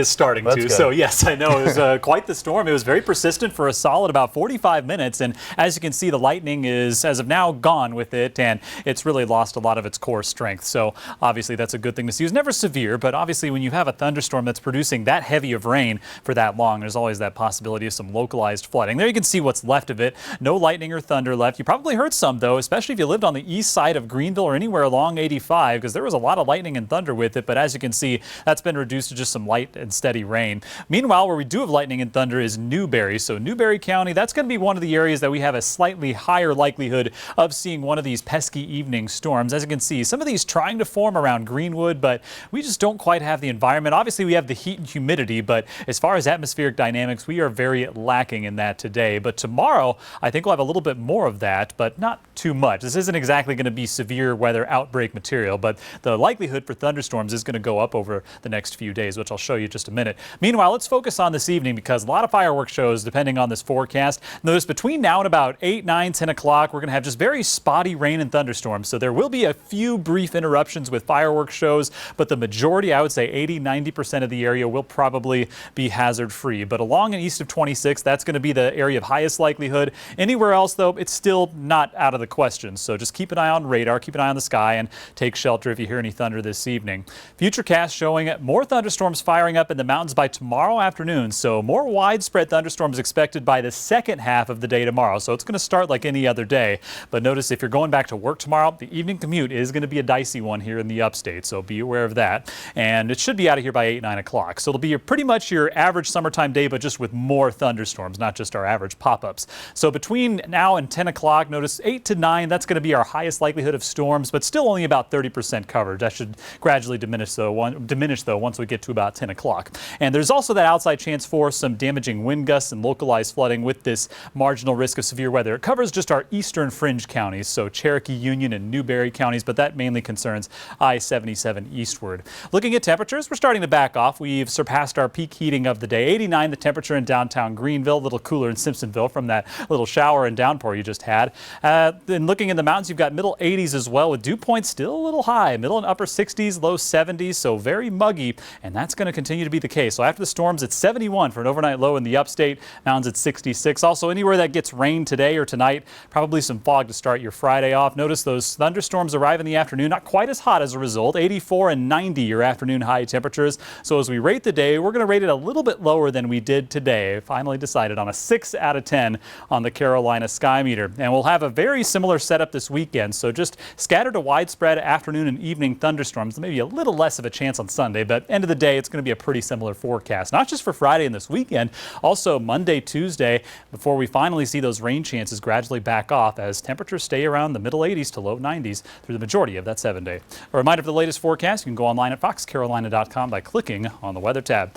is starting That's to. good. So yes, I know it was quite the storm. It was very persistent for a solid about 45 minutes. And as you can see, the lightning is, as of now, gone with it. And it's really lost a lot of its core strength. So obviously that's a good thing to see. It was never severe, but obviously when you have a thunderstorm that's producing that heavy of rain for that long, there's always that possibility of some localized flooding. There you can see what's left of it. No lightning or thunder left. You probably heard some, though, especially if you lived on the east side of Greenville or anywhere along 85, because there was a lot of lightning and thunder with it. But as you can see, that's been reduced to just some light and steady rain. Meanwhile, where we do have lightning and thunder is Newberry. So Newberry County, that's going to be one of the areas that we have a slightly higher likelihood of seeing one of these pesky evening storms. As you can see, some of these trying to form around Greenwood, but we just don't quite have the environment. Obviously, we have the heat and humidity, but as far as atmospheric dynamics, we are very lacking in that today. But tomorrow, I think we'll have a little bit more of that, but not too much. This isn't exactly going to be severe weather outbreak material, but the likelihood for thunderstorms is going to go up over the next few days, which I'll show you in just a minute. Meanwhile, let's focus on this evening because a lot of fireworks shows depending on this forecast. Notice between now and about 8, 9, 10 o'clock, we're going to have just very spotty rain and thunderstorms. So there will be a few brief interruptions with fireworks shows, but the majority, I would say 80–90% of the area will probably be hazard free. But along and east of 26, that's going to be the area of highest likelihood. Anywhere else, though, it's still not out of the question. So just keep an eye on radar, keep an eye on the sky, and take shelter if you hear any thunder this evening. Futurecast showing more thunderstorms firing up in the mountains by tomorrow afternoon. So more widespread thunderstorms expected by the second half of the day tomorrow. So it's going to start like any other day. But notice if you're going back to work tomorrow, the evening commute is going to be a dicey one here in the upstate. So be aware of that. And it should be out of here by 8, 9 o'clock. So it'll be pretty much your average summertime day, but just with more thunderstorms, not just our average pop-ups. So between now and 10 o'clock, notice 8 to 9, that's going to be our highest likelihood of storms, but still only about 30% coverage. That should gradually diminish though once we get to about 10 o'clock. And there's also that outside chance for some damaging wind gusts and localized flooding with this marginal risk of severe weather. It covers just our eastern fringe counties, so Cherokee, Union, and Newberry counties, but that mainly concerns I-77 eastward. Looking at temperatures, we're starting to back off. We've surpassed our peak heating of the day. 89 the temperature in downtown Greenville, a little cooler in Simpsonville from that little shower and downpour you just had. Then looking in the mountains, you've got middle 80s as well, with dew points still a little high, middle and upper 60s, low 70s, so very muggy, and that's going to continue to be the case. So after the storms, it's 71 for an overnight low in the upstate, mountains at 66. Also, anywhere that gets rain today or tonight, probably some fog to start your Friday off. Notice those thunderstorms arrive in the afternoon, not quite as hot as a result, 84 and 90 your afternoon high temperatures. So as we rate the day, we're going to rate it a little bit lower than we did today. Finally decided on a 6 out of 10 on the Carolina Sky Meter. And we'll have a very similar setup this weekend. So just scattered to widespread afternoon and evening thunderstorms, maybe a little less of a chance on Sunday, but end of the day, it's going to be a pretty similar forecast, not just for Friday and this weekend, also Monday, Tuesday, before we finally see those rain chances gradually back off as temperatures stay around the middle 80s to low 90s through the majority of that 7 day. A reminder of the latest forecast, you can go online at foxcarolina.com by clicking on the weather tab.